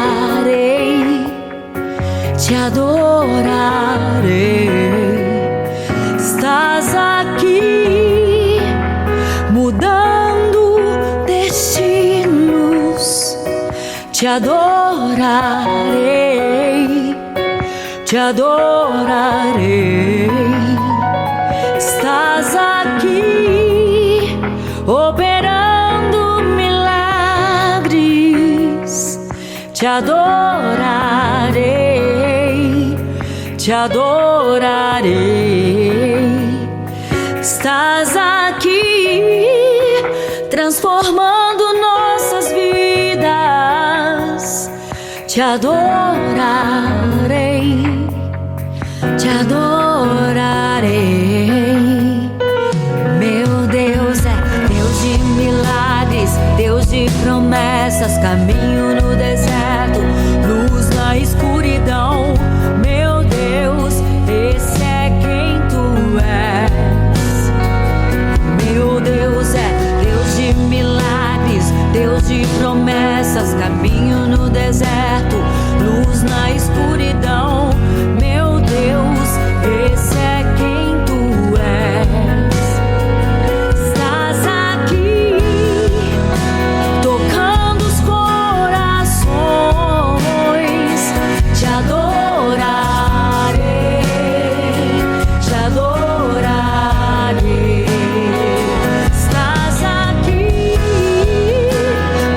adorarei, te adorarei. Estás aqui mudando destinos, te adorarei, te adorarei. Estás aqui operando milagres, te adorarei, te adorarei. Estás aqui transformando nossas vidas, te adorarei, te adorarei. Meu Deus é Deus de milagres, Deus de promessas, caminho no deserto, luz na escuridão. Meu Deus, esse é quem tu és. Meu Deus é Deus de milagres, Deus de promessas, caminho no deserto, luz na escuridão. Meu Deus, esse é quem tu és. Estás aqui tocando os corações, te adorarei, te adorarei. Estás aqui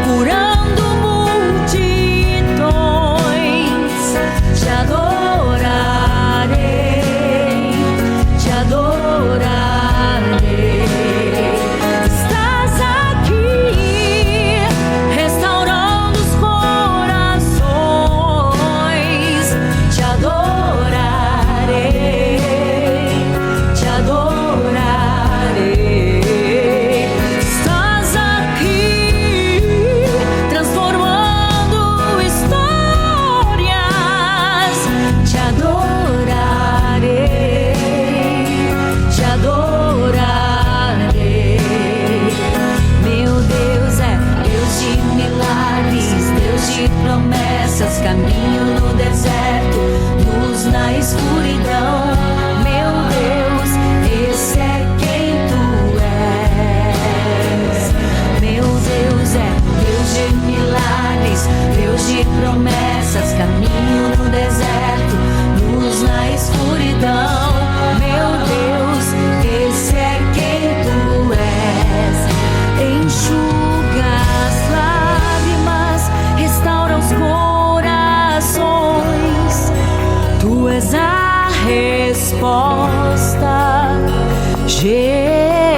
curando multidões, te adorarei, te adorarei. Estás aqui restaurando os corações, te adorarei, te adorarei. Estás aqui transformando histórias, te adorarei, te adorarei. Meu Deus é Deus de milagres, Deus de promessas, caminho no deserto, luz na escuridão. Meu Deus, esse é quem tu és. Meu Deus é Deus de milagres, Deus de promessas, caminho no deserto, luz na escuridão. Meu Deus, esse é quem tu és. Enxuga as lágrimas, restaura os corações. Tu és a resposta, Jesus.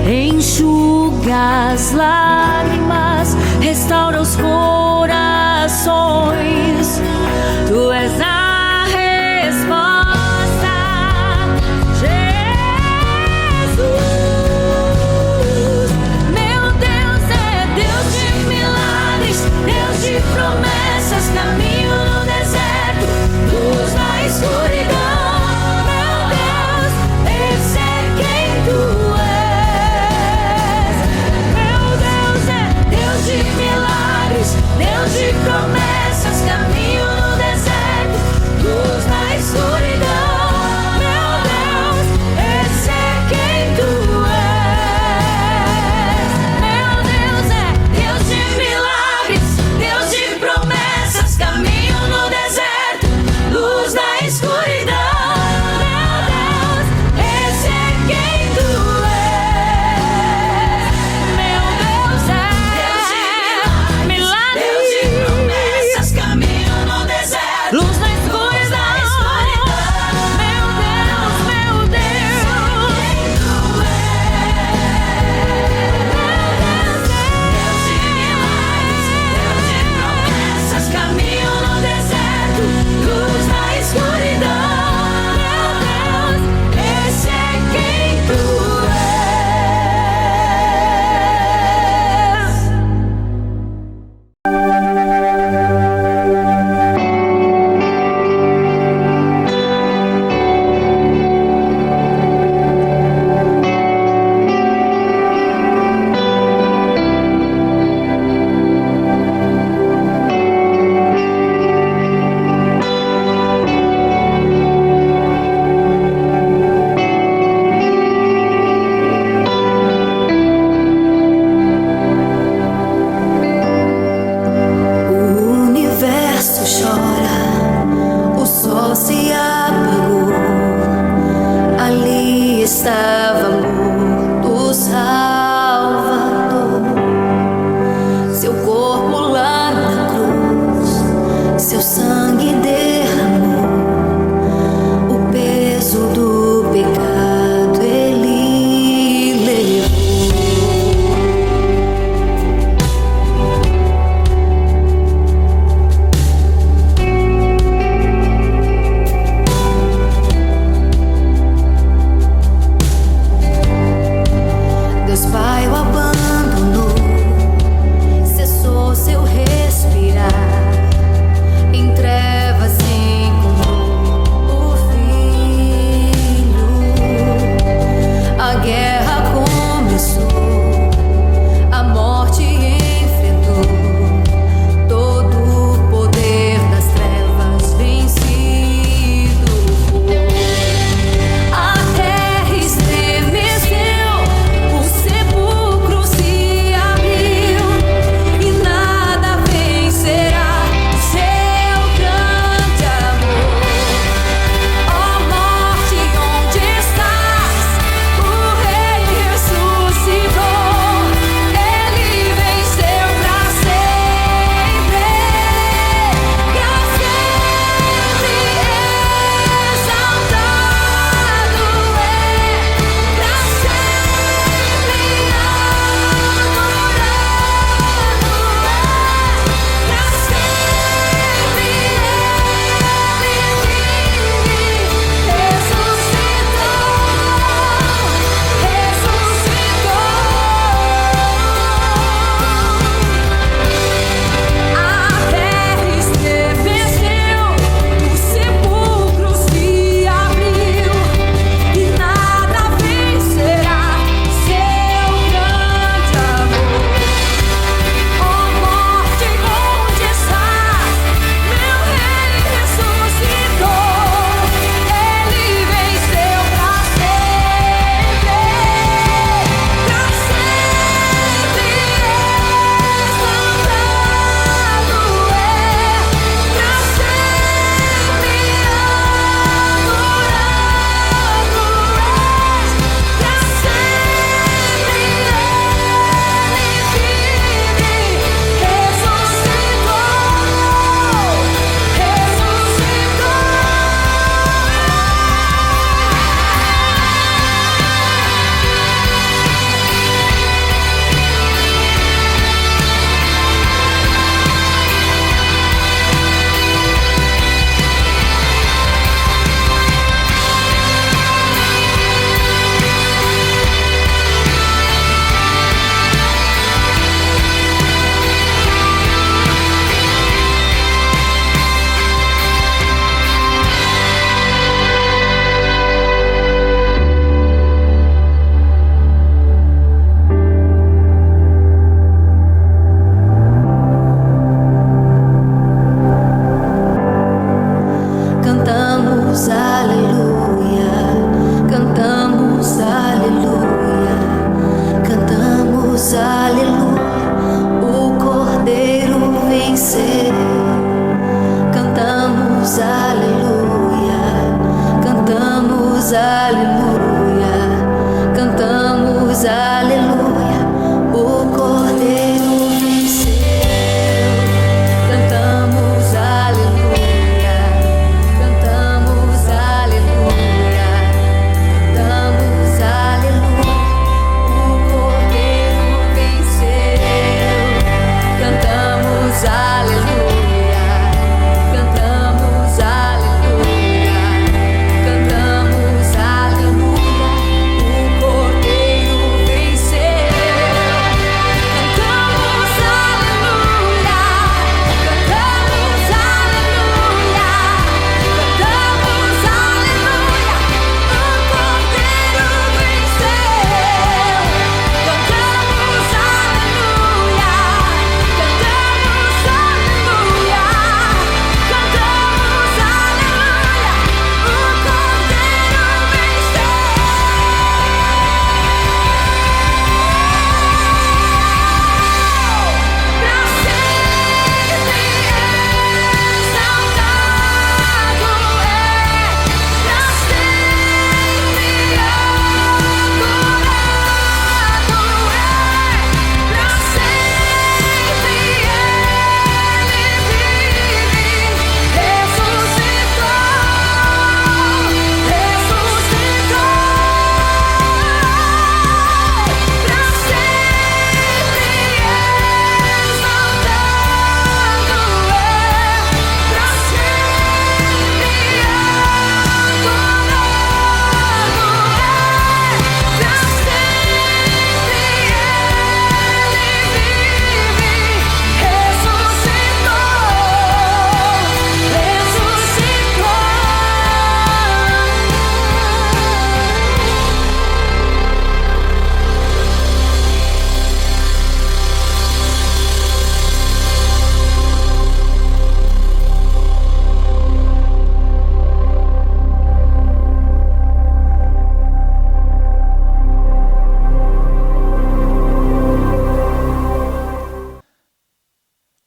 Enxuga as lágrimas, restaura os corações. Tu és a resposta, Jesus. Meu Deus é Deus de milagres, Deus de promessas, caminho no deserto, luz na escuridão. Meu Deus, esse é quem tu és. Meu Deus é Deus de milagres, Deus de promessas, caminho no deserto, luz na escuridão. Meu Deus, esse é quem tu és. Meu Deus é Deus de milagres, Deus de promessas, caminho no deserto, luz na escuridão. Meu Deus, esse é quem tu és. Meu Deus é milagres, Deus de promessas,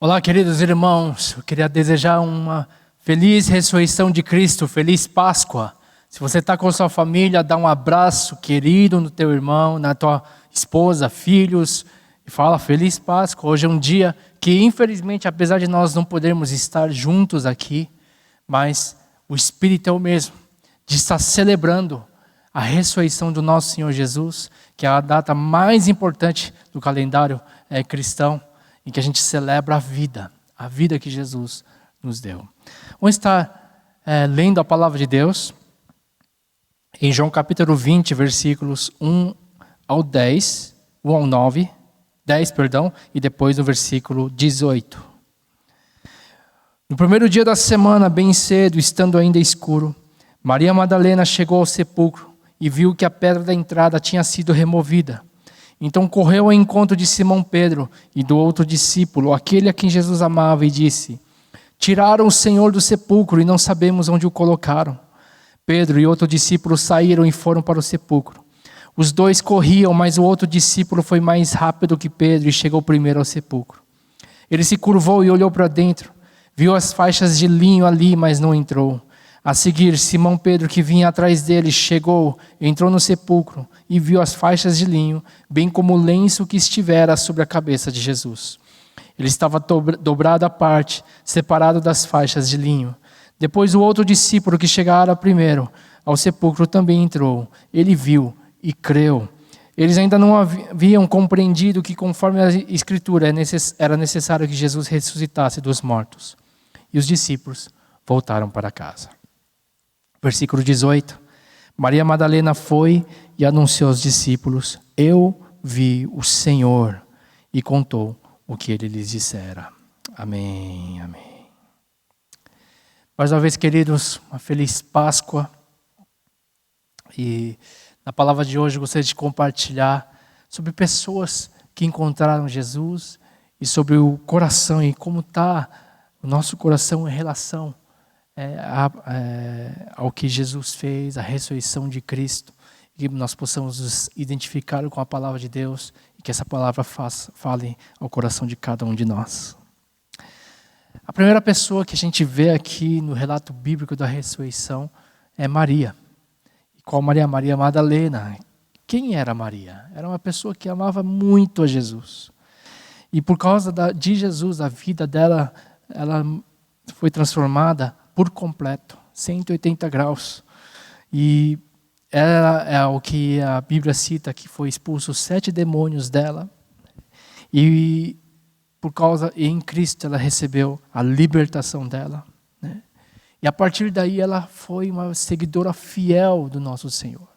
Olá, queridos irmãos, eu queria desejar uma feliz ressurreição de Cristo, feliz Páscoa. Se você está com sua família, dá um abraço querido no teu irmão, na tua esposa, filhos, e fala feliz Páscoa. Hoje é um dia que, infelizmente, apesar de nós não podermos estar juntos aqui, mas o Espírito é o mesmo, de estar celebrando a ressurreição do nosso Senhor Jesus, que é a data mais importante do calendário cristão, em que a gente celebra a vida que Jesus nos deu. Vamos estar lendo a palavra de Deus em João capítulo 20, versículos 1 ao 10, 1 ao 9, 10, perdão, e depois no versículo 18. No primeiro dia da semana, bem cedo, estando ainda escuro, Maria Madalena chegou ao sepulcro e viu que a pedra da entrada tinha sido removida. Então correu ao encontro de Simão Pedro e do outro discípulo, aquele a quem Jesus amava, e disse: tiraram o Senhor do sepulcro e não sabemos onde o colocaram. Pedro e outro discípulo saíram e foram para o sepulcro. Os dois corriam, mas o outro discípulo foi mais rápido que Pedro e chegou primeiro ao sepulcro. Ele se curvou e olhou para dentro. Viu as faixas de linho ali, mas não entrou. A seguir, Simão Pedro, que vinha atrás dele, chegou, entrou no sepulcro e viu as faixas de linho, bem como o lenço que estivera sobre a cabeça de Jesus. Ele estava dobrado à parte, separado das faixas de linho. Depois o outro discípulo que chegara primeiro ao sepulcro também entrou. Ele viu e creu. Eles ainda não haviam compreendido que, conforme a Escritura, era necessário que Jesus ressuscitasse dos mortos. E os discípulos voltaram para casa. Versículo 18. Maria Madalena foi e anunciou aos discípulos: eu vi o Senhor, e contou o que ele lhes dissera. Amém, amém. Mais uma vez, queridos, uma feliz Páscoa. E na palavra de hoje eu gostaria de compartilhar sobre pessoas que encontraram Jesus e sobre o coração e como está o nosso coração em relação ao que Jesus fez, a ressurreição de Cristo, e que nós possamos nos identificar com a palavra de Deus e que essa palavra fale ao coração de cada um de nós. A primeira pessoa que a gente vê aqui no relato bíblico da ressurreição é Maria. E qual Maria? Maria Madalena. Quem era Maria? Era uma pessoa que amava muito a Jesus. E por causa de Jesus, a vida dela, ela foi transformada por completo, 180 graus. E ela é o que a Bíblia cita, que foi expulso 7 demônios dela. E por causa, em Cristo, ela recebeu a libertação dela, né? E a partir daí ela foi uma seguidora fiel do nosso Senhor.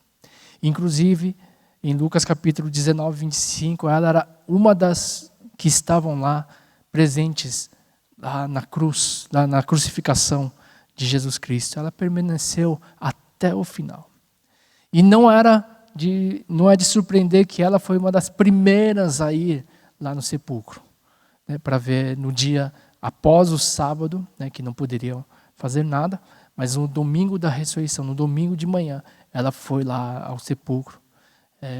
Inclusive, em Lucas capítulo 19, 25, ela era uma das que estavam lá presentes lá na cruz, lá na crucificação de Jesus Cristo. Ela permaneceu até o final. E não é de surpreender que ela foi uma das primeiras a ir lá no sepulcro, né, para ver no dia após o sábado, né, que não poderiam fazer nada, mas no domingo da ressurreição, no domingo de manhã, ela foi lá ao sepulcro,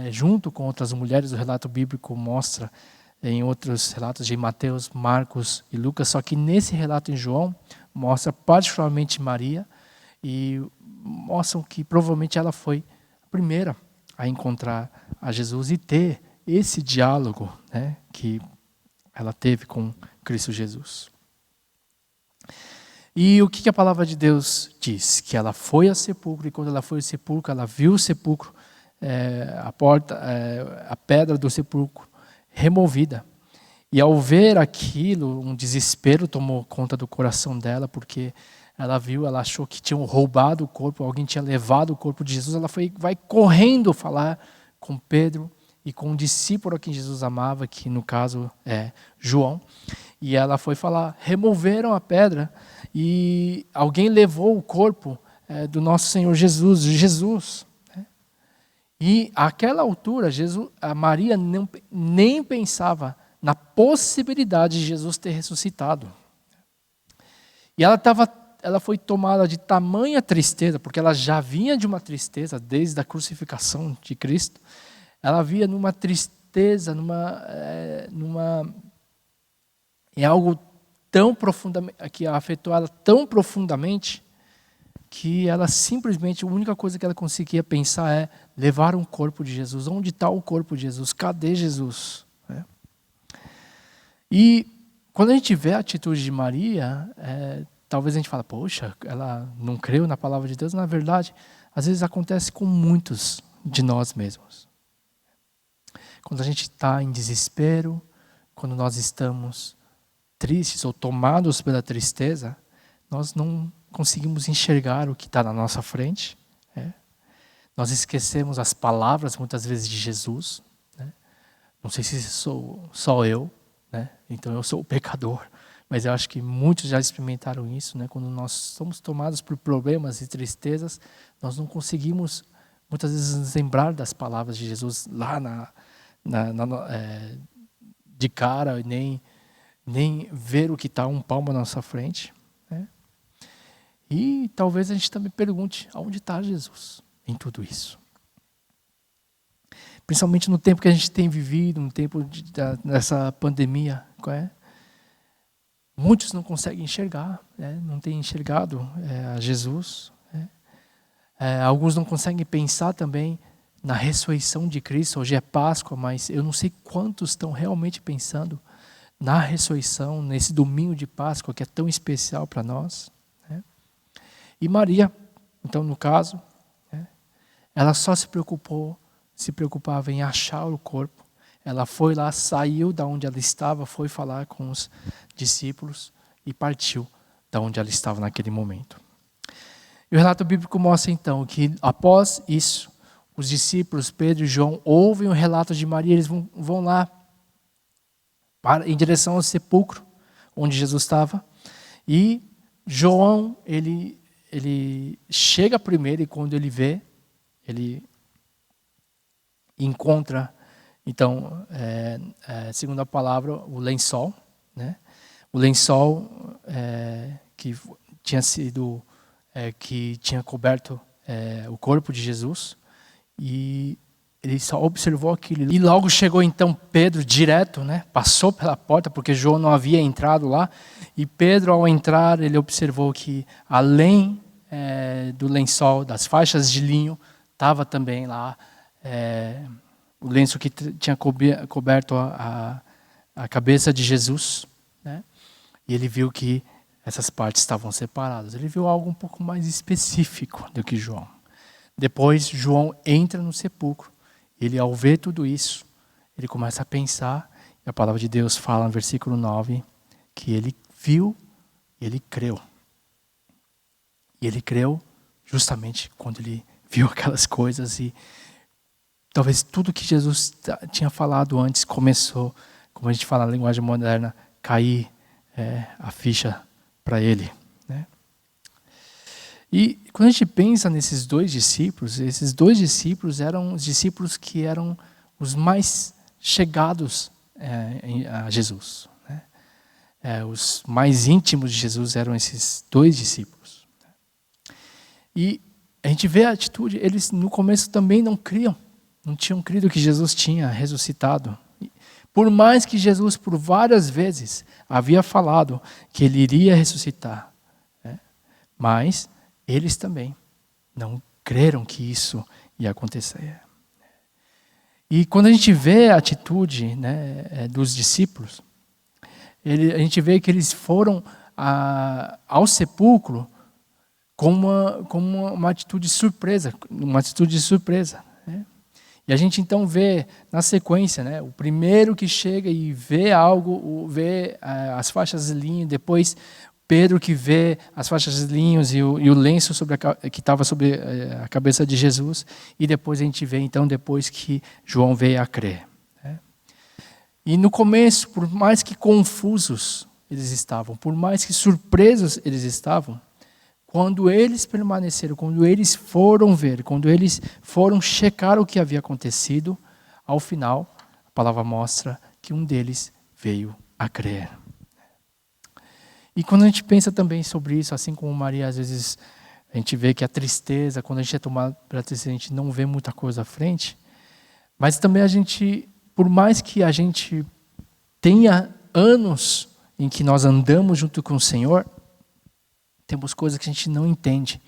junto com outras mulheres. O relato bíblico mostra em outros relatos de Mateus, Marcos e Lucas, só que nesse relato em João, mostra particularmente Maria, e mostram que provavelmente ela foi a primeira a encontrar a Jesus e ter esse diálogo, né, que ela teve com Cristo Jesus. E o que a palavra de Deus diz? Que ela foi ao sepulcro, e quando ela foi ao sepulcro, ela viu o sepulcro, a pedra do sepulcro removida. E ao ver aquilo, um desespero tomou conta do coração dela, porque ela achou que tinham roubado o corpo, alguém tinha levado o corpo de Jesus. Ela vai correndo falar com Pedro e com um discípulo a quem Jesus amava, que no caso é João. E ela foi falar: removeram a pedra e alguém levou o corpo do nosso Senhor Jesus, de Jesus. E àquela altura, a Maria nem pensava na possibilidade de Jesus ter ressuscitado. E ela foi tomada de tamanha tristeza, porque ela já vinha de uma tristeza desde a crucificação de Cristo. Ela via numa tristeza, em algo tão profundamente, que afetou ela tão profundamente, que ela simplesmente, a única coisa que ela conseguia pensar é levar um corpo de Jesus. Onde está o corpo de Jesus? Cadê Jesus? E quando a gente vê a atitude de Maria, talvez a gente fale, poxa, ela não creu na palavra de Deus. Na verdade, às vezes acontece com muitos de nós mesmos. Quando a gente está em desespero, quando nós estamos tristes ou tomados pela tristeza, nós não conseguimos enxergar o que está na nossa frente. Nós esquecemos as palavras, muitas vezes, de Jesus. Não sei se sou só eu, então eu sou o pecador. Mas eu acho que muitos já experimentaram isso. Quando nós somos tomados por problemas e tristezas, nós não conseguimos, muitas vezes, nos lembrar das palavras de Jesus lá de cara, nem ver o que está um palmo na nossa frente. E talvez a gente também pergunte, aonde está Jesus em tudo isso? Principalmente no tempo que a gente tem vivido, no tempo dessa pandemia. Muitos não conseguem enxergar, não têm enxergado a Jesus. Alguns não conseguem pensar também na ressurreição de Cristo. Hoje é Páscoa, mas eu não sei quantos estão realmente pensando na ressurreição, nesse domingo de Páscoa que é tão especial para nós. E Maria, então no caso, ela só se preocupava em achar o corpo. Ela foi lá, saiu da onde ela estava, foi falar com os discípulos e partiu da onde ela estava naquele momento. E o relato bíblico mostra então que após isso, os discípulos Pedro e João ouvem o relato de Maria, eles vão lá em direção ao sepulcro onde Jesus estava. E João, ele chega primeiro e quando ele vê, ele encontra, então, segundo a palavra, o lençol. O lençol que tinha coberto o corpo de Jesus. E ele só observou aquilo. E logo chegou então Pedro direto, passou pela porta, porque João não havia entrado lá. E Pedro, ao entrar, ele observou que além do lençol, das faixas de linho, estava também lá o lenço que tinha coberto a cabeça de Jesus. E ele viu que essas partes estavam separadas. Ele viu algo um pouco mais específico do que João. Depois, João entra no sepulcro. Ele, ao ver tudo isso, ele começa a pensar. E a palavra de Deus fala no versículo 9, que ele viu e ele creu. E ele creu justamente quando ele viu aquelas coisas. E talvez tudo que Jesus tinha falado antes começou, como a gente fala na linguagem moderna, cair a ficha para ele. E quando a gente pensa nesses dois discípulos, esses dois discípulos eram os discípulos que eram os mais chegados a Jesus. Os mais íntimos de Jesus eram esses dois discípulos. E a gente vê a atitude, eles no começo também não criam, não tinham crido que Jesus tinha ressuscitado. Por mais que Jesus por várias vezes havia falado que ele iria ressuscitar, mas eles também não creram que isso ia acontecer. E quando a gente vê a atitude dos discípulos, a gente vê que eles foram ao sepulcro com uma atitude de surpresa, E a gente então vê na sequência, o primeiro que chega e vê algo, vê as faixas de linho, depois Pedro que vê as faixas de linhos e o lenço que estava sobre a cabeça de Jesus, e depois a gente vê então depois que João veio a crer. E no começo, por mais que confusos eles estavam, por mais que surpresos eles estavam, quando eles permaneceram, quando eles foram ver, quando eles foram checar o que havia acontecido, ao final, a palavra mostra que um deles veio a crer. E quando a gente pensa também sobre isso, assim como Maria, às vezes a gente vê que a tristeza, quando a gente é tomado pela tristeza, a gente não vê muita coisa à frente, mas também a gente, por mais que a gente tenha anos em que nós andamos junto com o Senhor, temos coisas que a gente não entende.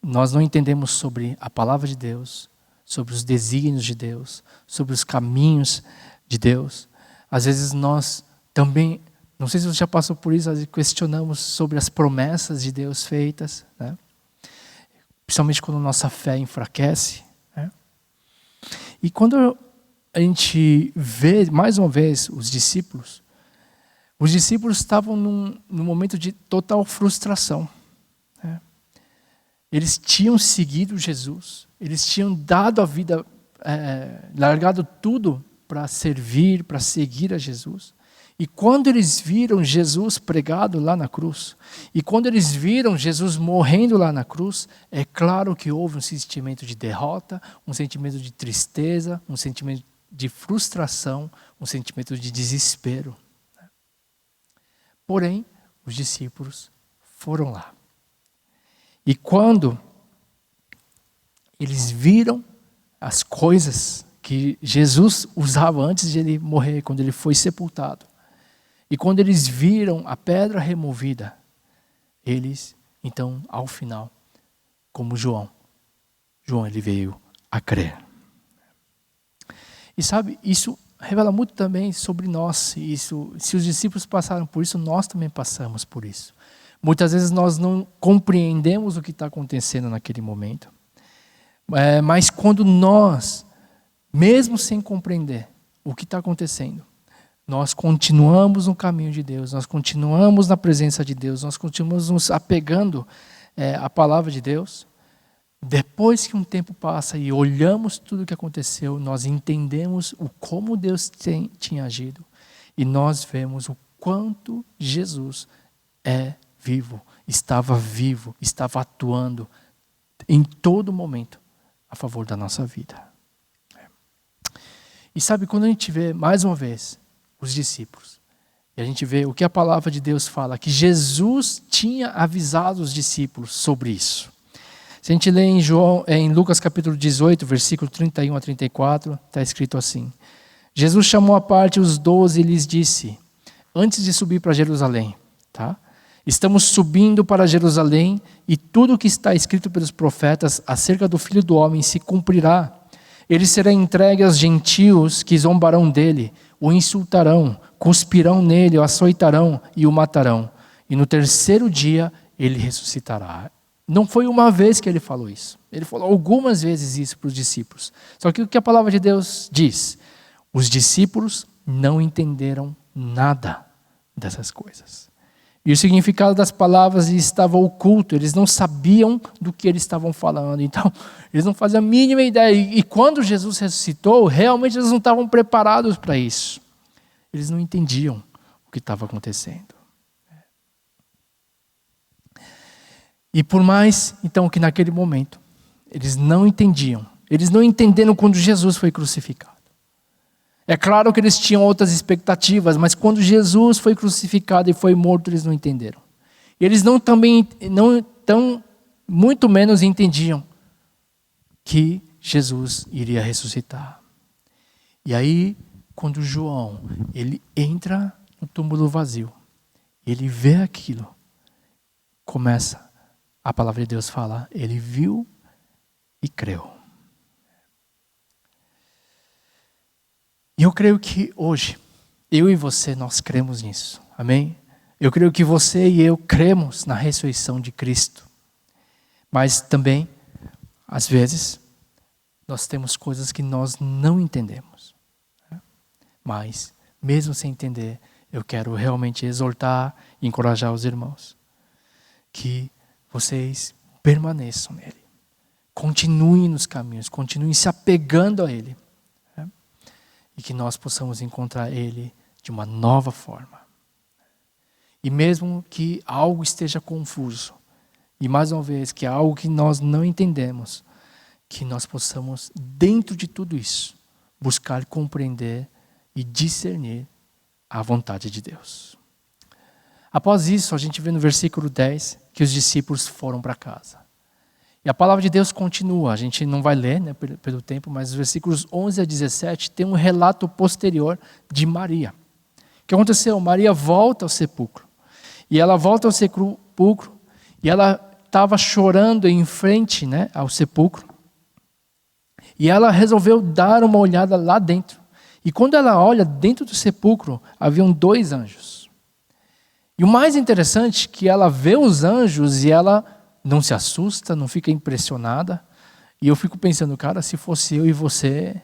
Nós não entendemos sobre a palavra de Deus, sobre os desígnios de Deus, sobre os caminhos de Deus. Às vezes nós também, não sei se você já passou por isso, às vezes questionamos sobre as promessas de Deus feitas, né? Principalmente quando nossa fé enfraquece, né? E quando a gente vê, mais uma vez, os discípulos estavam num momento de total frustração, né? Eles tinham seguido Jesus, eles tinham dado a vida, largado tudo para servir, para seguir a Jesus. E quando eles viram Jesus pregado lá na cruz, e quando eles viram Jesus morrendo lá na cruz, é claro que houve um sentimento de derrota, um sentimento de tristeza, um sentimento de frustração, um sentimento de desespero. Porém, os discípulos foram lá. E quando eles viram as coisas que Jesus usava antes de ele morrer, quando ele foi sepultado, e quando eles viram a pedra removida, eles, então, ao final, como João ele veio a crer. E sabe, isso revela muito também sobre nós. Isso, se os discípulos passaram por isso, nós também passamos por isso. Muitas vezes nós não compreendemos o que está acontecendo naquele momento. Mas quando nós, mesmo sem compreender o que está acontecendo, nós continuamos no caminho de Deus, nós continuamos na presença de Deus, nós continuamos nos apegando à palavra de Deus. Depois que um tempo passa e olhamos tudo o que aconteceu, nós entendemos como Deus tinha agido. E nós vemos o quanto Jesus é vivo, estava atuando em todo momento a favor da nossa vida. E sabe, quando a gente vê, mais uma vez, os discípulos, e a gente vê o que a palavra de Deus fala, que Jesus tinha avisado os discípulos sobre isso. Se a gente lê em Lucas capítulo 18, versículo 31 a 34, está escrito assim: Jesus chamou à parte os 12 e lhes disse, antes de subir para Jerusalém, tá? Estamos subindo para Jerusalém e tudo o que está escrito pelos profetas acerca do Filho do Homem se cumprirá. Ele será entregue aos gentios que zombarão dele, o insultarão, cuspirão nele, o açoitarão e o matarão. E no terceiro dia ele ressuscitará. Não foi uma vez que ele falou isso. Ele falou algumas vezes isso para os discípulos. Só que o que a palavra de Deus diz? Os discípulos não entenderam nada dessas coisas. E o significado das palavras estava oculto. Eles não sabiam do que eles estavam falando. Então, eles não faziam a mínima ideia. E quando Jesus ressuscitou, realmente eles não estavam preparados para isso. Eles não entendiam o que estava acontecendo. E por mais, então, que naquele momento, eles não entendiam. Eles não entenderam quando Jesus foi crucificado. É claro que eles tinham outras expectativas, mas quando Jesus foi crucificado e foi morto, eles não entenderam. E eles muito menos entendiam que Jesus iria ressuscitar. E aí, quando João, ele entra no túmulo vazio, ele vê aquilo, começa a palavra de Deus fala, ele viu e creu. E eu creio que hoje, eu e você, nós cremos nisso. Amém? Eu creio que você e eu cremos na ressurreição de Cristo. Mas também, às vezes, nós temos coisas que nós não entendemos. Mas, mesmo sem entender, eu quero realmente exortar e encorajar os irmãos. Que vocês permaneçam nele. Continuem nos caminhos, continuem se apegando a ele. E que nós possamos encontrar ele de uma nova forma. E mesmo que algo esteja confuso, e mais uma vez, que é algo que nós não entendemos, que nós possamos, dentro de tudo isso, buscar compreender e discernir a vontade de Deus. Após isso, a gente vê no versículo 10 que os discípulos foram para casa. E a palavra de Deus continua, a gente não vai ler, né, pelo tempo, mas os versículos 11 a 17 tem um relato posterior de Maria, que aconteceu? Maria volta ao sepulcro. E ela volta ao sepulcro e ela estava chorando em frente, né, ao sepulcro. E ela resolveu dar uma olhada lá dentro. E quando ela olha dentro do sepulcro, haviam 2 anjos. E o mais interessante é que ela vê os anjos e ela não se assusta, não fica impressionada. E eu fico pensando, cara, se fosse eu e você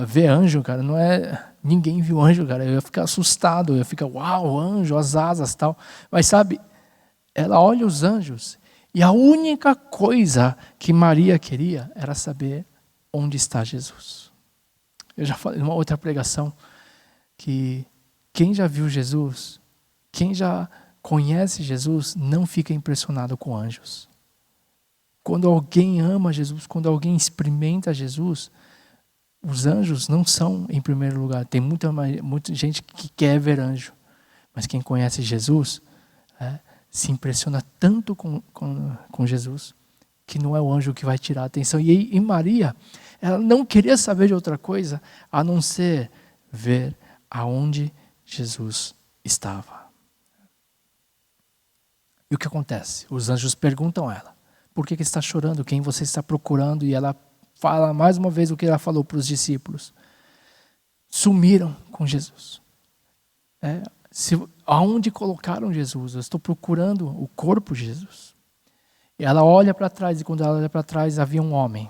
ver anjo, cara, não é... Ninguém viu anjo, cara. Eu ia ficar assustado, eu ia ficar, uau, anjo, as asas e tal. Mas sabe, ela olha os anjos e a única coisa que Maria queria era saber onde está Jesus. Eu já falei numa outra pregação que quem já viu Jesus, quem já conhece Jesus, não fica impressionado com anjos. Quando alguém ama Jesus, quando alguém experimenta Jesus, os anjos não são em primeiro lugar. Tem muita gente que quer ver anjo. Mas quem conhece Jesus se impressiona tanto com Jesus que não é o anjo que vai tirar a atenção. E Maria, ela não queria saber de outra coisa a não ser ver aonde Jesus estava. E o que acontece? Os anjos perguntam a ela: por que está chorando? Quem você está procurando? E ela fala mais uma vez o que ela falou para os discípulos. Sumiram com Jesus. Aonde colocaram Jesus? Eu estou procurando o corpo de Jesus. E ela olha para trás, e quando ela olha para trás, havia um homem.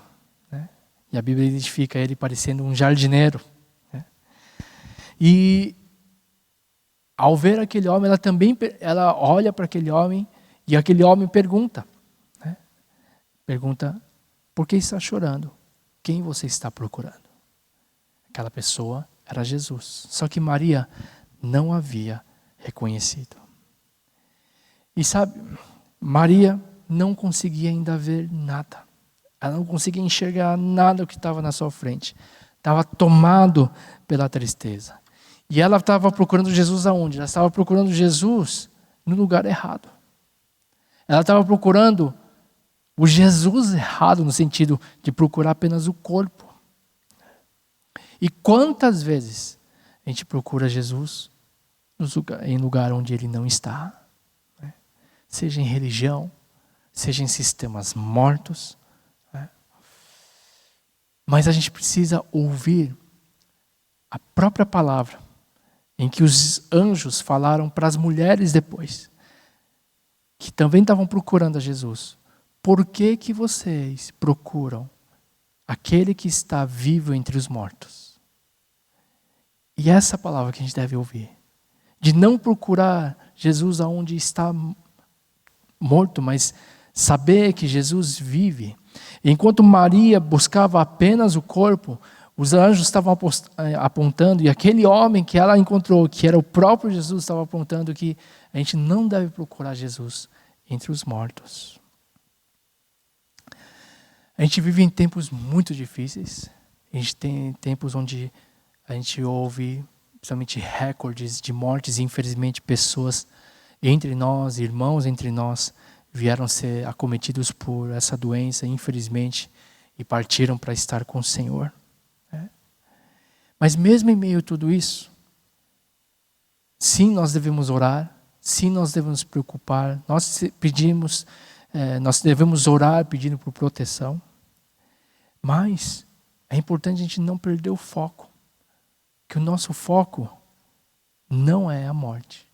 Né? E a Bíblia identifica ele parecendo um jardineiro. Né? E ao ver aquele homem, ela olha para aquele homem, e aquele homem pergunta. Né? Pergunta, por que está chorando? Quem você está procurando? Aquela pessoa era Jesus. Só que Maria não havia reconhecido. E sabe, Maria não conseguia ainda ver nada. Ela não conseguia enxergar nada que estava na sua frente. Estava tomado pela tristeza. E ela estava procurando Jesus aonde? Ela estava procurando Jesus no lugar errado. Ela estava procurando o Jesus errado, no sentido de procurar apenas o corpo. E quantas vezes a gente procura Jesus em lugar onde ele não está? Né? Seja em religião, seja em sistemas mortos. Né? Mas a gente precisa ouvir a própria palavra em que os anjos falaram para as mulheres depois, que também estavam procurando a Jesus. Por que vocês procuram aquele que está vivo entre os mortos? E essa palavra que a gente deve ouvir. De não procurar Jesus aonde está morto, mas saber que Jesus vive. Enquanto Maria buscava apenas o corpo, os anjos estavam apontando, e aquele homem que ela encontrou, que era o próprio Jesus, estava apontando que a gente não deve procurar Jesus entre os mortos. A gente vive em tempos muito difíceis. A gente tem tempos onde a gente ouve, principalmente, recordes de mortes. E, infelizmente, pessoas entre nós, irmãos entre nós, vieram ser acometidos por essa doença, infelizmente, e partiram para estar com o Senhor. Mas mesmo em meio a tudo isso, sim, nós devemos orar, sim, nós devemos nos preocupar, nós devemos orar pedindo por proteção. Mas é importante a gente não perder o foco. Que o nosso foco não é a morte.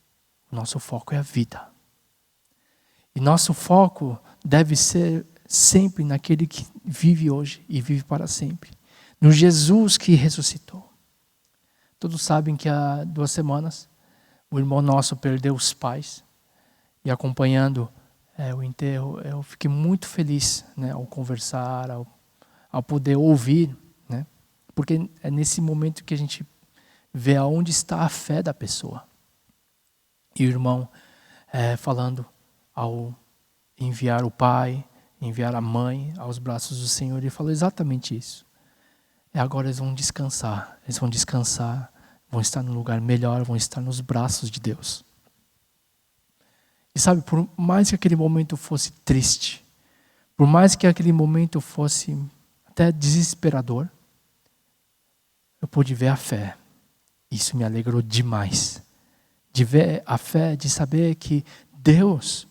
O nosso foco é a vida. E nosso foco deve ser sempre naquele que vive hoje e vive para sempre. No Jesus que ressuscitou. Todos sabem que há 2 semanas o irmão nosso perdeu os pais. E acompanhando o enterro, eu fiquei muito feliz, né, ao conversar, ao poder ouvir, né? Porque é nesse momento que a gente vê aonde está a fé da pessoa. E o irmão falando ao enviar o pai, enviar a mãe aos braços do Senhor, ele falou exatamente isso. Agora eles vão descansar, vão estar num lugar melhor, vão estar nos braços de Deus. E sabe, por mais que aquele momento fosse triste, por mais que aquele momento fosse até desesperador, eu pude ver a fé. Isso me alegrou demais. De ver a fé, de saber que Deus,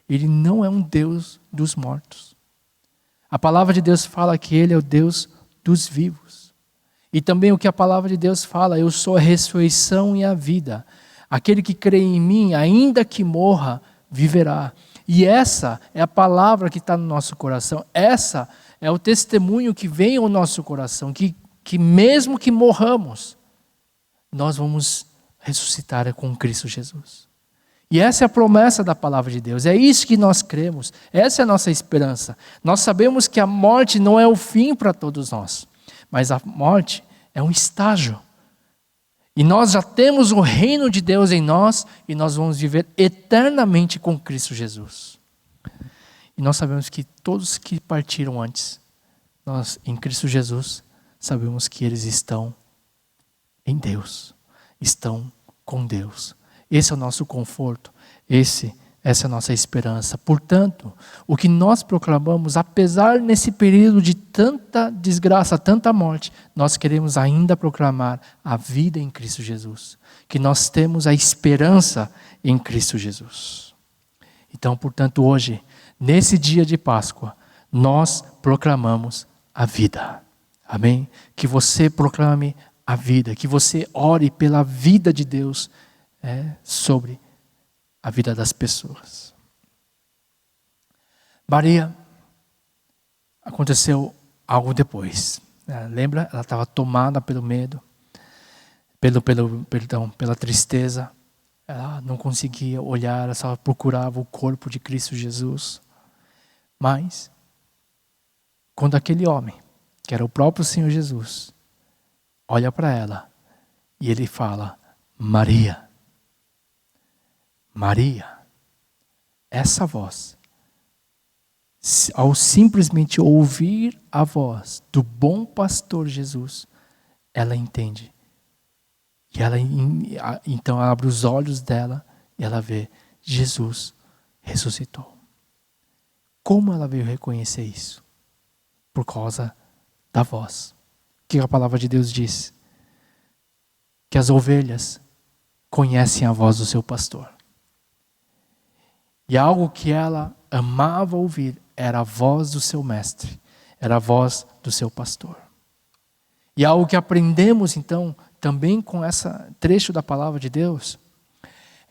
Ele não é um Deus dos mortos. A palavra de Deus fala que Ele é o Deus dos vivos. E também o que a palavra de Deus fala, eu sou a ressurreição e a vida. Aquele que crê em mim, ainda que morra, viverá. E essa é a palavra que está no nosso coração. Essa é o testemunho que vem ao nosso coração, que mesmo que morramos, nós vamos ressuscitar com Cristo Jesus. E essa é a promessa da palavra de Deus. É isso que nós cremos. Essa é a nossa esperança. Nós sabemos que a morte não é o fim para todos nós, mas a morte é um estágio. E nós já temos o reino de Deus em nós e nós vamos viver eternamente com Cristo Jesus. E nós sabemos que todos que partiram antes, nós em Cristo Jesus, sabemos que eles estão em Deus, estão com Deus. Esse é o nosso conforto, essa é a nossa esperança. Portanto, o que nós proclamamos, apesar nesse período de tanta desgraça, tanta morte, nós queremos ainda proclamar a vida em Cristo Jesus. Que nós temos a esperança em Cristo Jesus. Então, portanto, hoje, nesse dia de Páscoa, nós proclamamos a vida. Amém? Que você proclame a vida, que você ore pela vida de Deus sobre a vida das pessoas. Maria, aconteceu algo depois. Lembra? Ela estava tomada pelo medo, pela tristeza. Ela não conseguia olhar, ela só procurava o corpo de Cristo Jesus. Mas, quando aquele homem, que era o próprio Senhor Jesus, olha para ela e ele fala, Maria. Maria, essa voz, ao simplesmente ouvir a voz do bom pastor Jesus, ela entende. E ela, então ela abre os olhos dela e ela vê Jesus ressuscitou. Como ela veio reconhecer isso? Por causa da voz. O que a palavra de Deus diz? Que as ovelhas conhecem a voz do seu pastor. E algo que ela amava ouvir era a voz do seu mestre, era a voz do seu pastor. E algo que aprendemos então, também com esse trecho da palavra de Deus,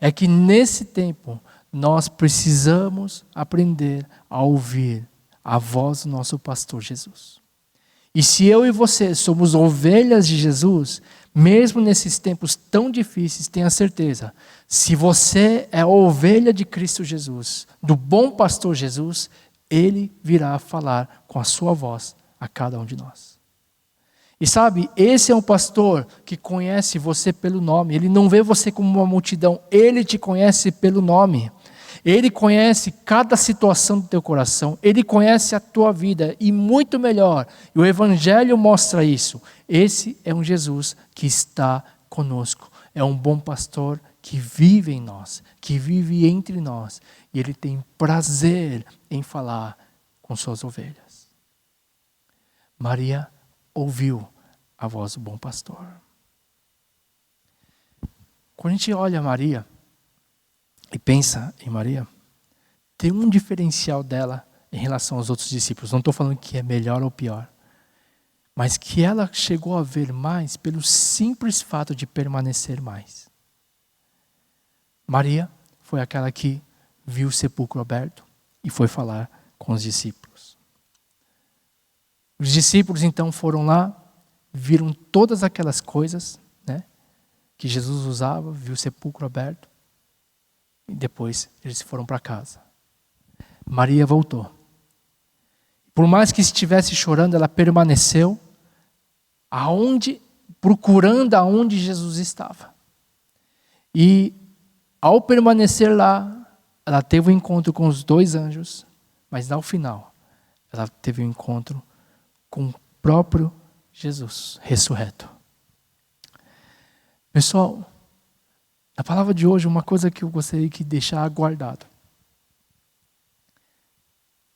é que nesse tempo nós precisamos aprender a ouvir a voz do nosso pastor Jesus. E se eu e você somos ovelhas de Jesus, mesmo nesses tempos tão difíceis, tenha certeza, se você é a ovelha de Cristo Jesus, do bom pastor Jesus, Ele virá falar com a sua voz a cada um de nós. E sabe, esse é um pastor que conhece você pelo nome. Ele não vê você como uma multidão, Ele te conhece pelo nome. Ele conhece cada situação do teu coração, Ele conhece a tua vida e muito melhor. E o Evangelho mostra isso. Esse é um Jesus que está conosco. É um bom pastor que vive em nós, que vive entre nós. E Ele tem prazer em falar com suas ovelhas. Maria ouviu a voz do bom pastor. Quando a gente olha Maria e pensa em Maria, tem um diferencial dela em relação aos outros discípulos. Não estou falando que é melhor ou pior, mas que ela chegou a ver mais pelo simples fato de permanecer mais. Maria foi aquela que viu o sepulcro aberto e foi falar com os discípulos. Os discípulos então foram lá, viram todas aquelas coisas, que Jesus usava, viu o sepulcro aberto. E depois eles foram para casa. Maria voltou. Por mais que estivesse chorando, ela permaneceu procurando aonde Jesus estava. E ao permanecer lá, ela teve um encontro com os 2 anjos, mas ao final, ela teve um encontro com o próprio Jesus ressurreto. Pessoal, a palavra de hoje, uma coisa que eu gostaria de deixar guardado.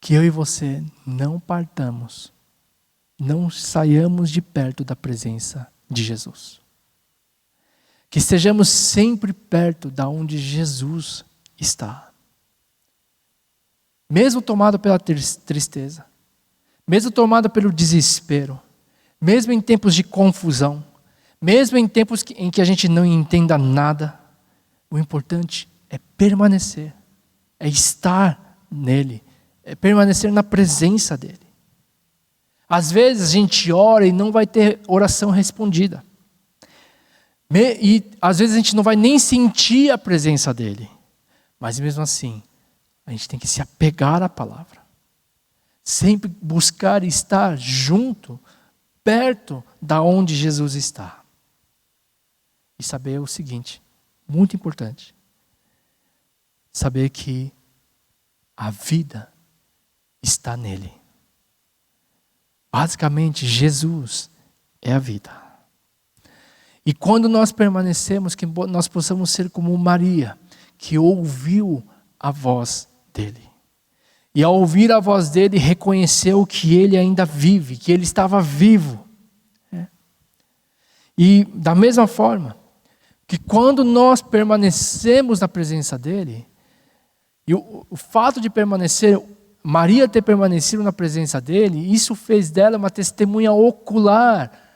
Que eu e você não partamos, não saiamos de perto da presença de Jesus. Que estejamos sempre perto da onde Jesus está. Mesmo tomado pela tristeza, mesmo tomado pelo desespero, mesmo em tempos de confusão, mesmo em tempos em que a gente não entenda nada, o importante é permanecer, é estar nele, é permanecer na presença dele. Às vezes a gente ora e não vai ter oração respondida. E às vezes a gente não vai nem sentir a presença dele. Mas mesmo assim, a gente tem que se apegar à palavra. Sempre buscar estar junto, perto da onde Jesus está. E saber o seguinte, muito importante. Saber que a vida está nele. Basicamente, Jesus é a vida. E quando nós permanecemos, que nós possamos ser como Maria, que ouviu a voz dele. E ao ouvir a voz dele, reconheceu que ele ainda vive, que ele estava vivo. E da mesma forma, que quando nós permanecemos na presença dele, e o fato de permanecer, Maria ter permanecido na presença dele, isso fez dela uma testemunha ocular,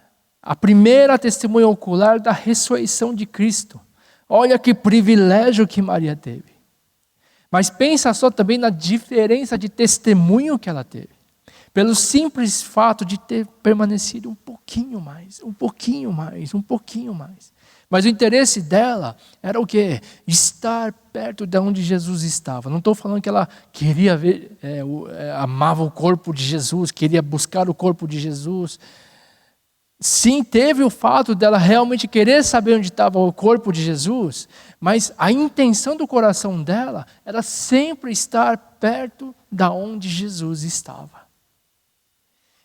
a primeira testemunha ocular da ressurreição de Cristo. Olha que privilégio que Maria teve. Mas pensa só também na diferença de testemunho que ela teve. Pelo simples fato de ter permanecido um pouquinho mais, um pouquinho mais, um pouquinho mais. Mas o interesse dela era o quê? Estar perto de onde Jesus estava. Não estou falando que ela queria ver, amava o corpo de Jesus, queria buscar o corpo de Jesus. Sim, teve o fato dela realmente querer saber onde estava o corpo de Jesus, mas a intenção do coração dela era sempre estar perto da onde Jesus estava.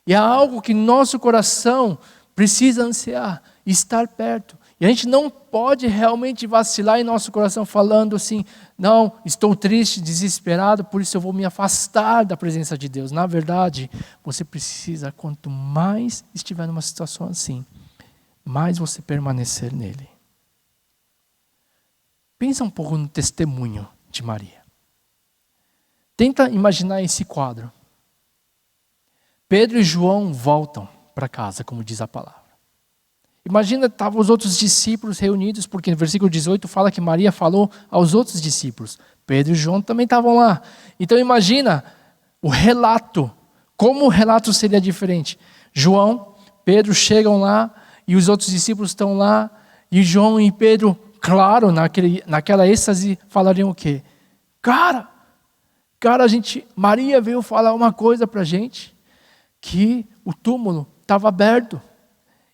E é algo que nosso coração precisa ansiar, estar perto. E a gente não pode realmente vacilar em nosso coração falando assim, não, estou triste, desesperado, por isso eu vou me afastar da presença de Deus. Na verdade, você precisa, quanto mais estiver numa situação assim, mais você permanecer nele. Pensa um pouco no testemunho de Maria. Tenta imaginar esse quadro. Pedro e João voltam para casa, como diz a palavra. Imagina, estavam os outros discípulos reunidos, porque no versículo 18 fala que Maria falou aos outros discípulos. Pedro e João também estavam lá. Então imagina o relato, como o relato seria diferente. João, Pedro chegam lá e os outros discípulos estão lá. E João e Pedro, claro, naquela êxtase, falariam o quê? Cara, Maria veio falar uma coisa para a gente, que o túmulo estava aberto.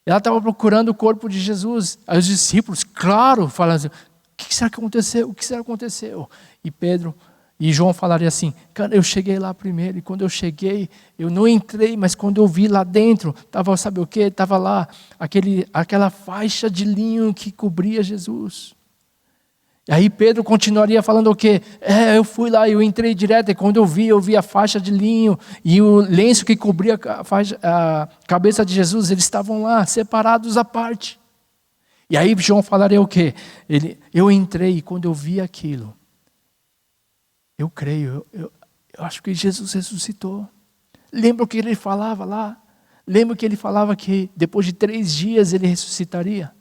Ela estava procurando o corpo de Jesus. Aí os discípulos, claro, falaram assim, o que será que aconteceu? O que será que aconteceu? E Pedro e João falariam assim, cara, eu cheguei lá primeiro, e quando eu cheguei, eu não entrei, mas quando eu vi lá dentro, estava, sabe o quê? Estava lá aquela faixa de linho que cobria Jesus. E aí Pedro continuaria falando o quê? Eu fui lá, eu entrei direto, e quando eu vi a faixa de linho e o lenço que cobria a cabeça de Jesus, eles estavam lá, separados à parte. E aí João falaria o quê? Eu entrei e quando eu vi aquilo, eu creio, eu acho que Jesus ressuscitou. Lembra o que ele falava lá? Lembra que ele falava que depois de 3 dias ele ressuscitaria?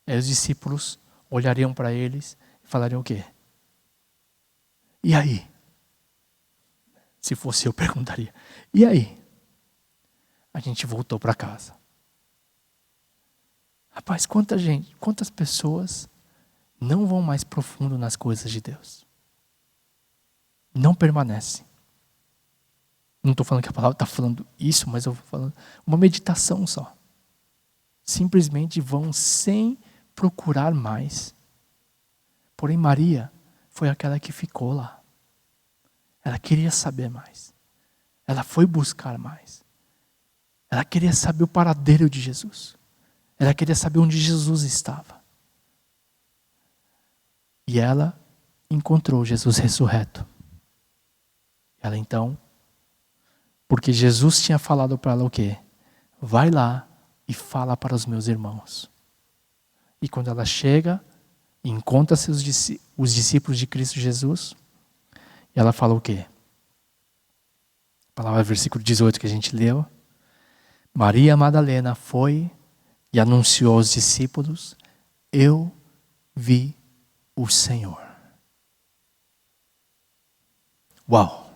Aí os discípulos olhariam para eles e falariam o quê? E aí? Se fosse eu, perguntaria. E aí? A gente voltou para casa. Rapaz, quantas pessoas não vão mais profundo nas coisas de Deus? Não permanecem. Não estou falando que a palavra está falando isso, mas eu vou falando uma meditação só. Simplesmente vão sem procurar mais. Porém, Maria foi aquela que ficou lá. Ela queria saber mais. Ela foi buscar mais. Ela queria saber o paradeiro de Jesus. Ela queria saber onde Jesus estava. E ela encontrou Jesus ressurreto. Ela então, porque Jesus tinha falado para ela o quê? Vai lá e fala para os meus irmãos. E quando ela chega e encontra os discípulos de Cristo Jesus, ela fala o quê? A palavra versículo 18 que a gente leu. Maria Madalena foi e anunciou aos discípulos: eu vi o Senhor. Uau!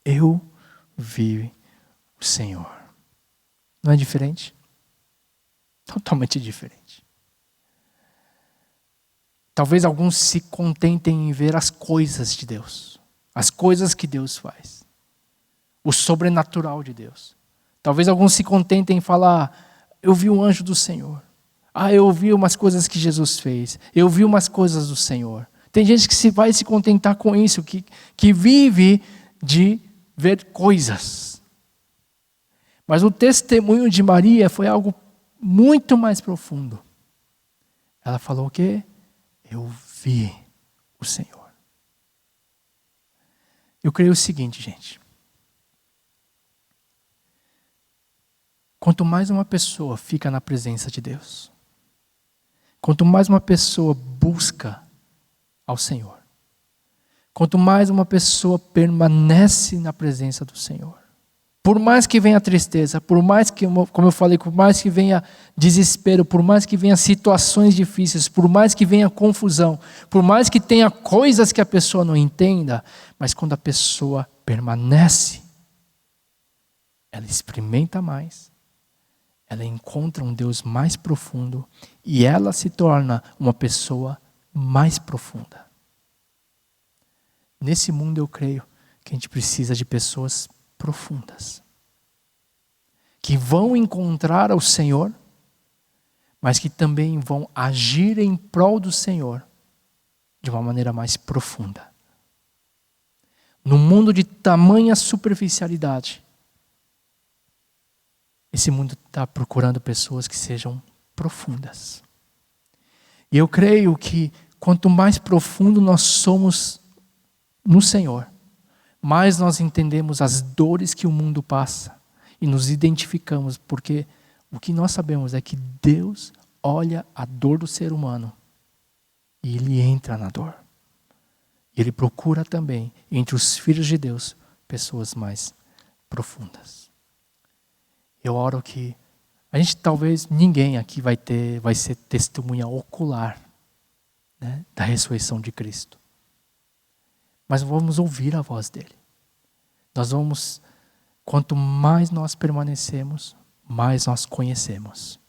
Eu vi o Senhor. Não é diferente? Totalmente diferente. Talvez alguns se contentem em ver as coisas de Deus, as coisas que Deus faz, o sobrenatural de Deus. Talvez alguns se contentem em falar: eu vi o anjo do Senhor. Eu vi umas coisas que Jesus fez. Eu vi umas coisas do Senhor. Tem gente que vai se contentar com isso, que vive de ver coisas. Mas o testemunho de Maria foi algo muito mais profundo. Ela falou o quê? Eu vi o Senhor. Eu creio o seguinte, gente. Quanto mais uma pessoa fica na presença de Deus, quanto mais uma pessoa busca ao Senhor, quanto mais uma pessoa permanece na presença do Senhor, por mais que venha tristeza, por mais que, como eu falei, por mais que venha desespero, por mais que venha situações difíceis, por mais que venha confusão, por mais que tenha coisas que a pessoa não entenda, mas quando a pessoa permanece, ela experimenta mais, ela encontra um Deus mais profundo e ela se torna uma pessoa mais profunda. Nesse mundo eu creio que a gente precisa de pessoas profundas, que vão encontrar o Senhor, mas que também vão agir em prol do Senhor de uma maneira mais profunda. No mundo de tamanha superficialidade, esse mundo está procurando pessoas que sejam profundas. E eu creio que quanto mais profundo nós somos no Senhor, mais nós entendemos as dores que o mundo passa e nos identificamos, porque o que nós sabemos é que Deus olha a dor do ser humano e Ele entra na dor. E Ele procura também, entre os filhos de Deus, pessoas mais profundas. Eu oro que a gente talvez, ninguém aqui vai ser testemunha ocular, né, da ressurreição de Cristo. Mas vamos ouvir a voz dele. Quanto mais nós permanecemos, mais nós conhecemos.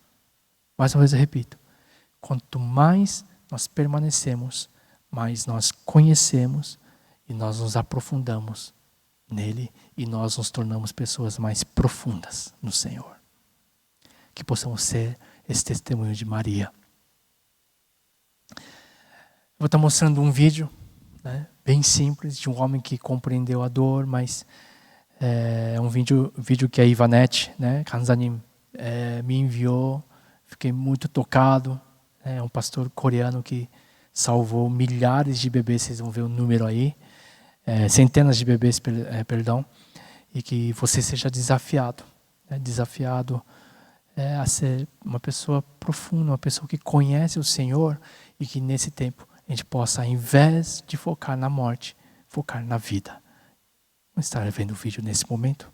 Mais uma vez eu repito. Quanto mais nós permanecemos, mais nós conhecemos e nós nos aprofundamos nele e nós nos tornamos pessoas mais profundas no Senhor. Que possamos ser esse testemunho de Maria. Eu vou estar mostrando um vídeo, né, bem simples, de um homem que compreendeu a dor, mas é um vídeo que a Ivanete, né, Kanzanim, me enviou. Fiquei muito tocado. É um pastor coreano que salvou milhares de bebês, vocês vão ver o número aí, centenas de bebês, perdão, e que você seja desafiado, né, a ser uma pessoa profunda, uma pessoa que conhece o Senhor, e que nesse tempo a gente possa, ao invés de focar na morte, focar na vida. Vamos estar vendo o vídeo nesse momento?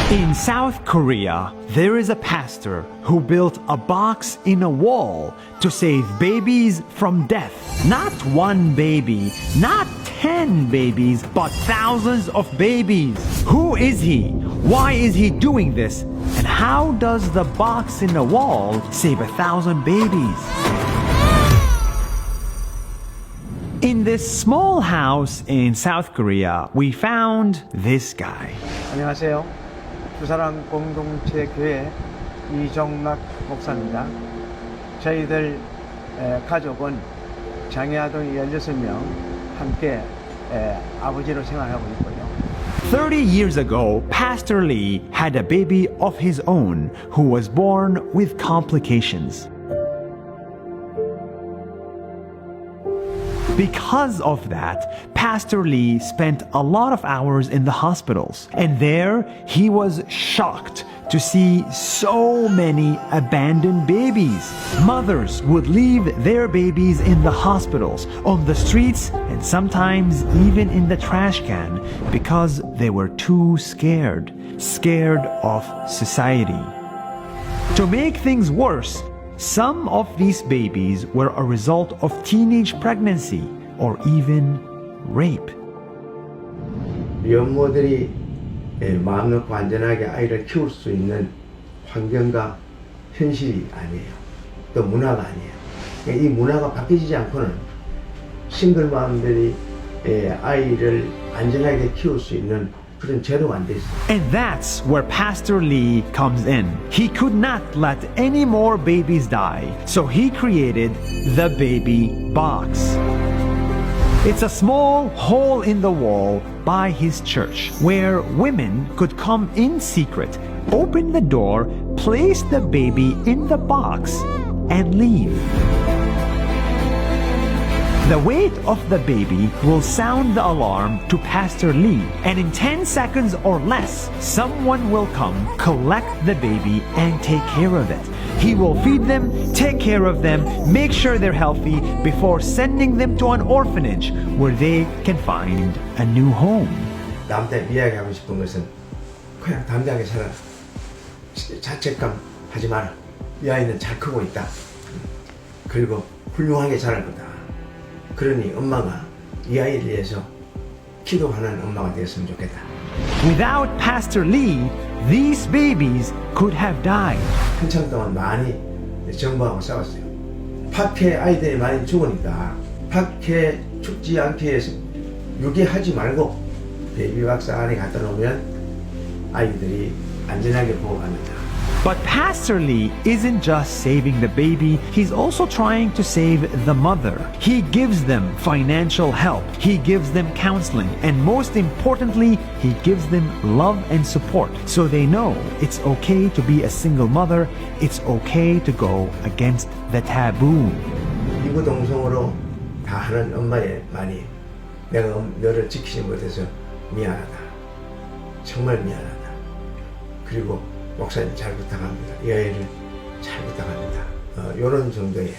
In South Korea, there is a pastor who built a box in a wall to save babies from death. Not one baby, not 10 babies, but thousands of babies. Who is he? Why is he doing this? And how does the box in the wall save 1,000 babies? In this small house in South Korea, we found this guy. 안녕하세요. 두사람 공동체 교회 이정락 목사입니다. 저희들 가족은 장애아동 16명 함께 아버지로 생활하고 있고요. 30 years ago, Pastor Lee had a baby of his own who was born with complications. Because of that, Pastor Lee spent a lot of hours in the hospitals, and there he was shocked to see so many abandoned babies. Mothers would leave their babies in the hospitals, on the streets, and sometimes even in the trash can because they were too scared of society. To make things worse, some of these babies were a result of teenage pregnancy or even rape. 연모들이 마음 놓고 안전하게 아이를 키울 수 있는 환경과 현실이 아니에요. 또 문화가 아니에요. 이 문화가 바뀌지 않고는 싱글 마음들이 아이를 안전하게 키울 수 있는 그런 제도가 안 돼 있어요. And that's where Pastor Lee comes in. He could not let any more babies die, so he created the baby box. It's a small hole in the wall by his church where women could come in secret, open the door, place the baby in the box, and leave. The weight of the baby will sound the alarm to Pastor Lee, and in 10 seconds or less, someone will come, collect the baby, and take care of it. He will feed them, take care of them, make sure they're healthy before sending them to an orphanage where they can find a new home. 남한테 이야기하고 싶은 것은 그냥 담대하게 살아라. 자책감 하지 마라. 이 아이는 잘 크고 있다. 그리고 훌륭하게 자랄 거다. 그러니 엄마가 이 아이를 위해서 기도하는 엄마가 되었으면 좋겠다. Without Pastor Lee, these babies could have died. 한참 동안 많이 정부하고 싸웠어요. 밖에 아이들이 많이 죽으니까 밖에 죽지 않기 위해서 유기하지 말고 베이비박스 안에 갖다 놓으면 아이들이 안전하게 보호합니다. But Pastor Lee isn't just saving the baby, he's also trying to save the mother. He gives them financial help, he gives them counseling, and most importantly, he gives them love and support so they know it's okay to be a single mother, it's okay to go against the taboo. 이구동성으로 다 하는 엄마의 말이 내가 너를 지키지 못해서 미안하다. 정말 미안하다. 그리고 목사님 잘 부탁합니다. 이 아이를 잘 부탁합니다. 이런 정도예요.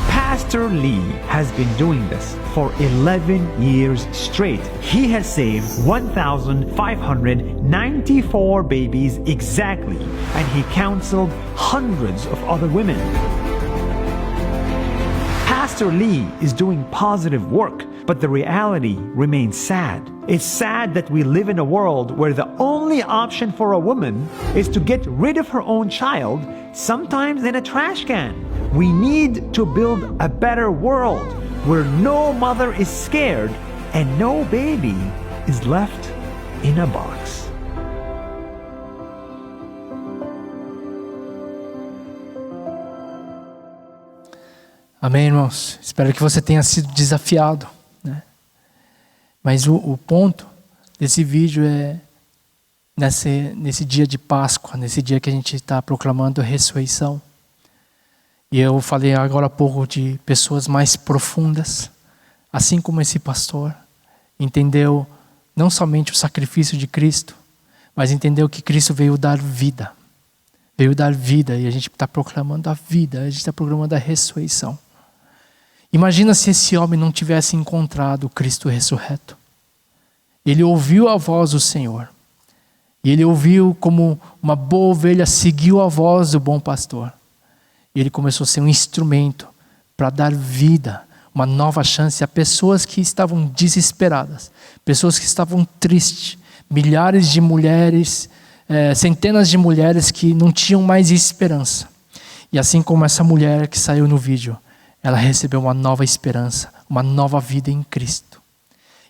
Pastor Lee has been doing this for 11 years straight. He has saved 1,594 babies exactly, and he counseled hundreds of other women. Pastor Lee is doing positive work, but the reality remains sad. It's sad that we live in a world where the only option for a woman is to get rid of her own child, sometimes in a trash can. We need to build a better world where no mother is scared and no baby is left in a box. Amém, irmãos? Espero que você tenha sido desafiado, né? Mas o ponto desse vídeo é nesse dia de Páscoa, nesse dia que a gente está proclamando a ressurreição. E eu falei agora há pouco de pessoas mais profundas, assim como esse pastor, entendeu não somente o sacrifício de Cristo, mas entendeu que Cristo veio dar vida. Veio dar vida e a gente está proclamando a vida, a gente está proclamando a ressurreição. Imagina se esse homem não tivesse encontrado o Cristo ressurreto. Ele ouviu a voz do Senhor. E ele ouviu como uma boa ovelha seguiu a voz do bom pastor. E ele começou a ser um instrumento para dar vida, uma nova chance a pessoas que estavam desesperadas, pessoas que estavam tristes, milhares de mulheres, centenas de mulheres que não tinham mais esperança. E assim como essa mulher que saiu no vídeo, ela recebeu uma nova esperança, uma nova vida em Cristo.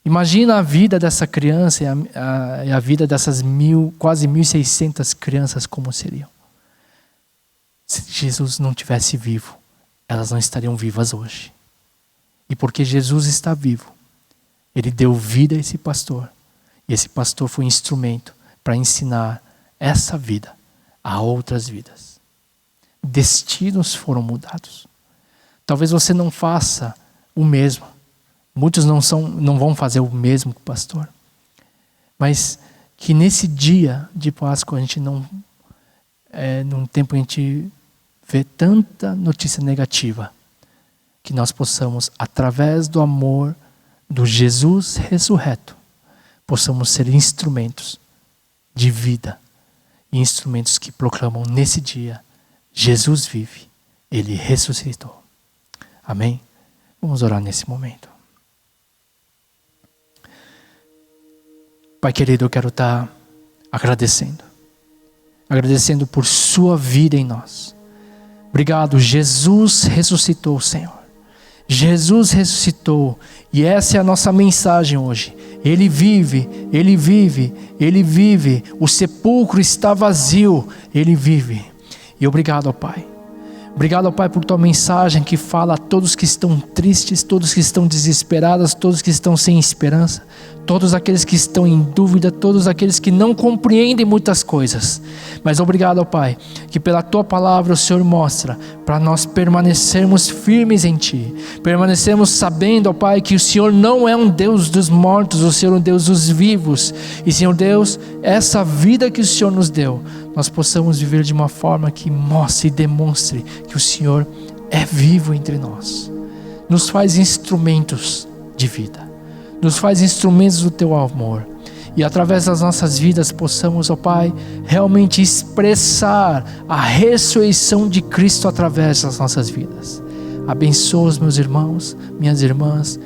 Imagina a vida dessa criança e a vida dessas quase 1.600 crianças como seriam. Se Jesus não tivesse vivo, elas não estariam vivas hoje. E porque Jesus está vivo, Ele deu vida a esse pastor. E esse pastor foi um instrumento para ensinar essa vida a outras vidas. Destinos foram mudados. Talvez você não faça o mesmo. Muitos não vão fazer o mesmo que o pastor. Mas que nesse dia de Páscoa a gente não num tempo em que a gente vê tanta notícia negativa, que nós possamos, através do amor do Jesus ressurreto, possamos ser instrumentos de vida, e instrumentos que proclamam nesse dia: Jesus vive, Ele ressuscitou. Amém? Vamos orar nesse momento. Pai querido, eu quero estar agradecendo por sua vida em nós. Obrigado, Jesus ressuscitou, Senhor. Jesus ressuscitou, e essa é a nossa mensagem hoje. Ele vive, Ele vive, Ele vive. O sepulcro está vazio, Ele vive. E obrigado, ó Pai. Obrigado, ó Pai, por tua mensagem que fala a todos que estão tristes, todos que estão desesperados, todos que estão sem esperança, todos aqueles que estão em dúvida, todos aqueles que não compreendem muitas coisas. Mas obrigado, ó Pai, que pela tua palavra o Senhor mostra para nós permanecermos firmes em Ti, permanecermos sabendo, ó Pai, que o Senhor não é um Deus dos mortos, o Senhor é um Deus dos vivos. E, Senhor Deus, essa vida que o Senhor nos deu, nós possamos viver de uma forma que mostre e demonstre que o Senhor é vivo entre nós. Nos faz instrumentos de vida, nos faz instrumentos do Teu amor, e através das nossas vidas possamos, ó Pai, realmente expressar a ressurreição de Cristo através das nossas vidas. Abençoa os meus irmãos, minhas irmãs,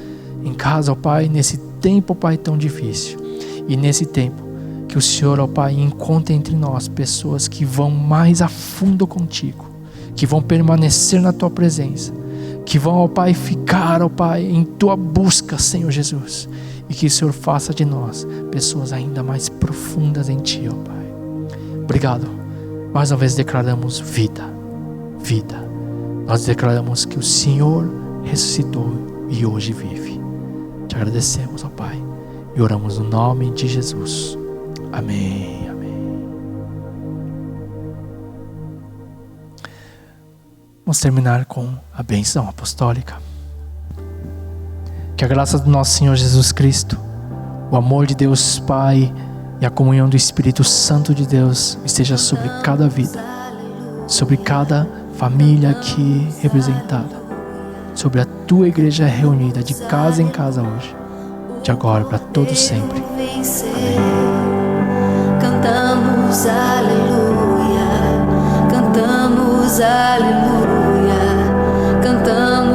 em casa, ó Pai, nesse tempo, ó Pai, tão difícil. E nesse tempo, que o Senhor, ó Pai, encontre entre nós pessoas que vão mais a fundo contigo, que vão permanecer na Tua presença, que vão, ó Pai, ficar, ó Pai, em Tua busca, Senhor Jesus, e que o Senhor faça de nós pessoas ainda mais profundas em Ti, ó Pai. Obrigado. Mais uma vez declaramos vida, vida. Nós declaramos que o Senhor ressuscitou e hoje vive. Te agradecemos, ó Pai, e oramos no nome de Jesus. Amém, amém. Vamos terminar com a bênção apostólica. Que a graça do nosso Senhor Jesus Cristo, o amor de Deus Pai e a comunhão do Espírito Santo de Deus esteja sobre cada vida, sobre cada família aqui representada, sobre a Tua igreja reunida de casa em casa hoje, de agora para todos sempre. Amém. Cantamos aleluia, cantamos aleluia, cantamos